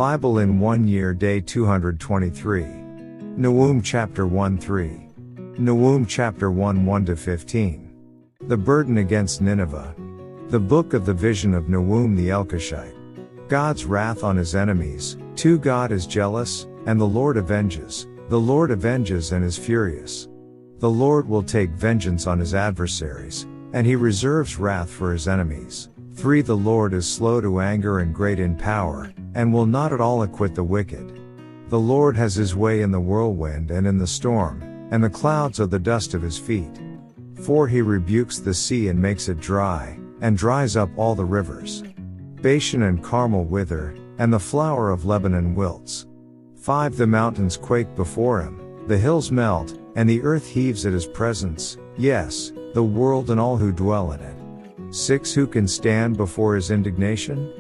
Bible in 1 year, day 223. Nahum chapter 1-3. Nahum chapter 1-1-15. The burden against Nineveh. The book of the vision of Nahum the Elkoshite. God's wrath on his enemies. 2 God is jealous, and the Lord avenges. The Lord avenges and is furious. The Lord will take vengeance on his adversaries, and he reserves wrath for his enemies. 3 The Lord is slow to anger and great in power, and will not at all acquit the wicked. The Lord has his way in the whirlwind and in the storm, and the clouds are the dust of his feet. 4 He rebukes the sea and makes it dry, and dries up all the rivers. Bashan and Carmel wither, and the flower of Lebanon wilts. 5 The mountains quake before him, the hills melt, and the earth heaves at his presence, yes, the world and all who dwell in it. 6 Who can stand before his indignation?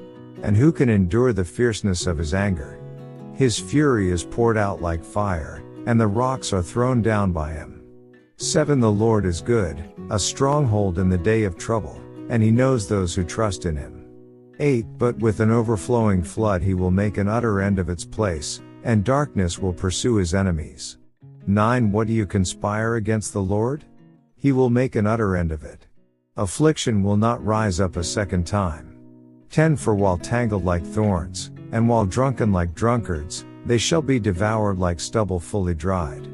And who can endure the fierceness of his anger? His fury is poured out like fire, and the rocks are thrown down by him. 7 The Lord is good, a stronghold in the day of trouble, and he knows those who trust in him. 8 But with an overflowing flood he will make an utter end of its place, and darkness will pursue his enemies. 9 What do you conspire against the Lord? He will make an utter end of it. Affliction will not rise up a second time. 10 For while tangled like thorns, and while drunken like drunkards, they shall be devoured like stubble fully dried.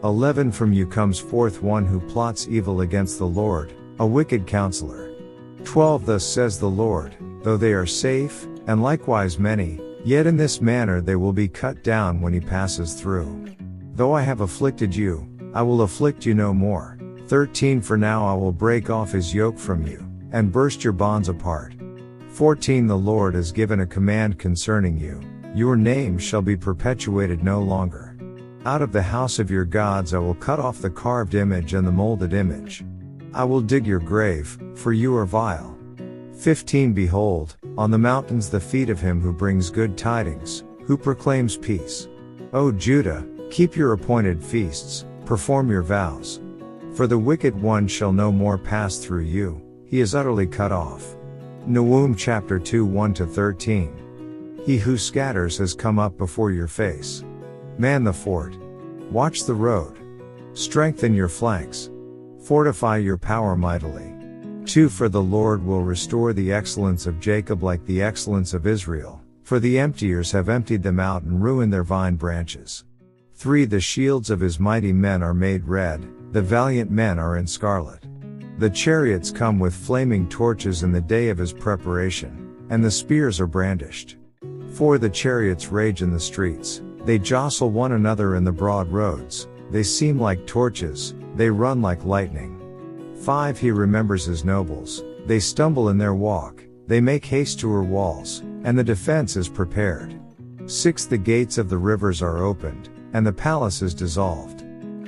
11 From you comes forth one who plots evil against the Lord, a wicked counselor. 12 Thus says the Lord, though they are safe, and likewise many, yet in this manner they will be cut down when he passes through. Though I have afflicted you, I will afflict you no more. 13 For now I will break off his yoke from you, and burst your bonds apart. 14 The Lord has given a command concerning you, your name shall be perpetuated no longer. Out of the house of your gods I will cut off the carved image and the molded image. I will dig your grave, for you are vile. 15 Behold, on the mountains the feet of him who brings good tidings, who proclaims peace. O Judah, keep your appointed feasts, perform your vows. For the wicked one shall no more pass through you, he is utterly cut off. Nahum chapter 2 1-13. He who scatters has come up before your face. Man the fort. Watch the road. Strengthen your flanks. Fortify your power mightily. 2 For the Lord will restore the excellence of Jacob like the excellence of Israel, for the emptiers have emptied them out and ruined their vine branches. 3 The shields of his mighty men are made red, the valiant men are in scarlet. The chariots come with flaming torches in the day of his preparation, and the spears are brandished. 4 The chariots rage in the streets, they jostle one another in the broad roads, they seem like torches, they run like lightning. 5 He remembers his nobles, they stumble in their walk, they make haste to her walls, and the defense is prepared. 6 The gates of the rivers are opened, and the palace is dissolved.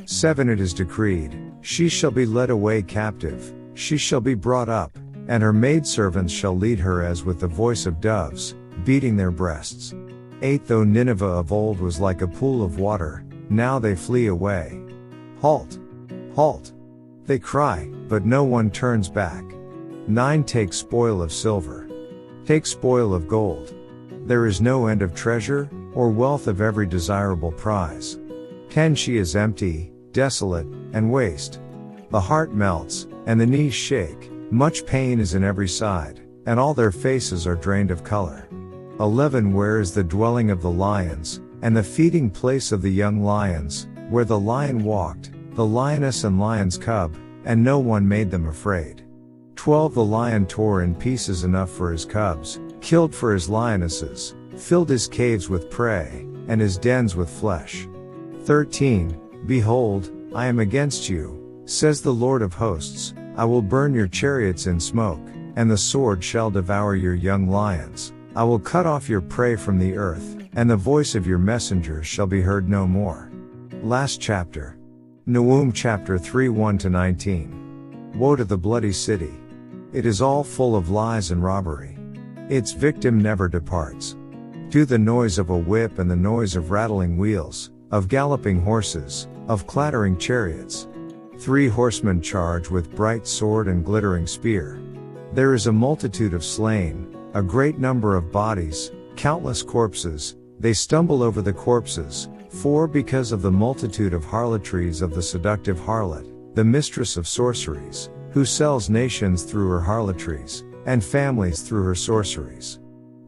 7 It is decreed, she shall be led away captive, she shall be brought up, and her maidservants shall lead her as with the voice of doves, beating their breasts. 8 Though Nineveh of old was like a pool of water, now they flee away. Halt! Halt! They cry, but no one turns back. 9 Take spoil of silver. Take spoil of gold. There is no end of treasure, or wealth of every desirable prize. 10 She is empty, desolate, and waste. The heart melts, and the knees shake, much pain is in every side, and all their faces are drained of color. 11 Where is the dwelling of the lions, and the feeding place of the young lions, where the lion walked, the lioness and lion's cub, and no one made them afraid? 12 The lion tore in pieces enough for his cubs, killed for his lionesses, filled his caves with prey, and his dens with flesh. 13 Behold, I am against you, says the Lord of hosts, I will burn your chariots in smoke, and the sword shall devour your young lions. I will cut off your prey from the earth, and the voice of your messengers shall be heard no more. Last chapter. Nahum chapter 3 1-19. Woe to the bloody city! It is all full of lies and robbery. Its victim never departs. To the noise of a whip and the noise of rattling wheels, of galloping horses, of clattering chariots. 3 horsemen charge with bright sword and glittering spear. There is a multitude of slain, a great number of bodies, countless corpses, They stumble over the corpses, for because of the multitude of harlotries of the seductive harlot, the mistress of sorceries, who sells nations through her harlotries, and families through her sorceries.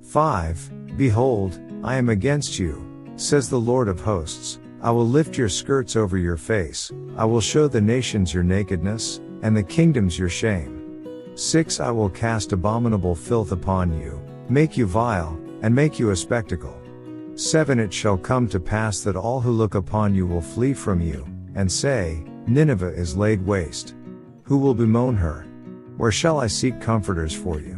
5. Behold, I am against you, says the Lord of hosts. I will lift your skirts over your face, I will show the nations your nakedness, and the kingdoms your shame. 6. I will cast abominable filth upon you, make you vile, and make you a spectacle. 7. It shall come to pass that all who look upon you will flee from you, and say, Nineveh is laid waste. Who will bemoan her? Where shall I seek comforters for you?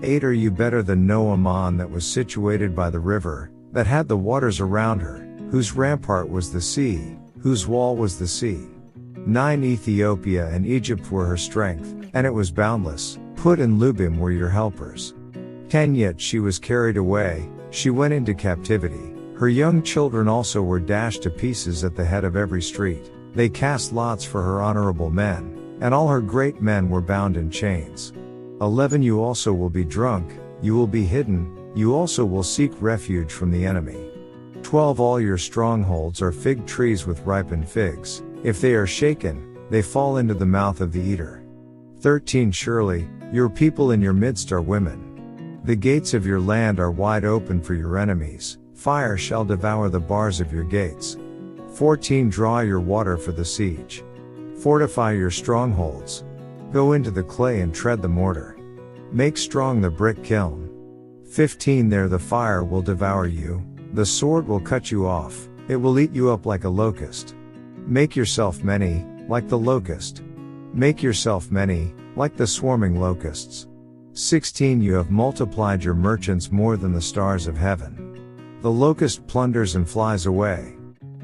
8. Are you better than Nahum that was situated by the river, that had the waters around her, whose rampart was the sea, whose wall was the sea? 9. Ethiopia and Egypt were her strength, and it was boundless, Put and Lubim were your helpers. 10. Yet she was carried away, she went into captivity, her young children also were dashed to pieces at the head of every street, they cast lots for her honorable men, and all her great men were bound in chains. 11. You also will be drunk, you will be hidden, you also will seek refuge from the enemy. 12. All your strongholds are fig trees with ripened figs, if they are shaken, they fall into the mouth of the eater. 13. Surely, your people in your midst are women. The gates of your land are wide open for your enemies, fire shall devour the bars of your gates. 14. Draw your water for the siege. Fortify your strongholds. Go into the clay and tread the mortar. Make strong the brick kiln. 15. There the fire will devour you, the sword will cut you off, it will eat you up like a locust. Make yourself many, like the locust. Make yourself many, like the swarming locusts. 16. You have multiplied your merchants more than the stars of heaven. The locust plunders and flies away.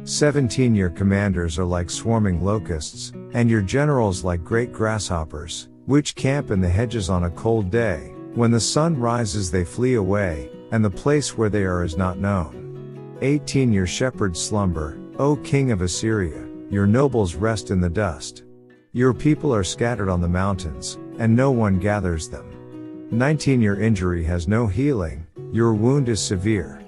17. Your commanders are like swarming locusts, and your generals like great grasshoppers, which camp in the hedges on a cold day. When the sun rises they flee away, and the place where they are is not known. 18. Your shepherds slumber, O king of Assyria, your nobles rest in the dust. Your people are scattered on the mountains, and no one gathers them. 19. Your injury has no healing, your wound is severe.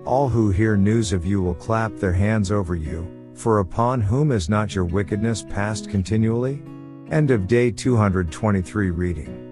All who hear news of you will clap their hands over you, for upon whom is not your wickedness passed continually? End of day 223 reading.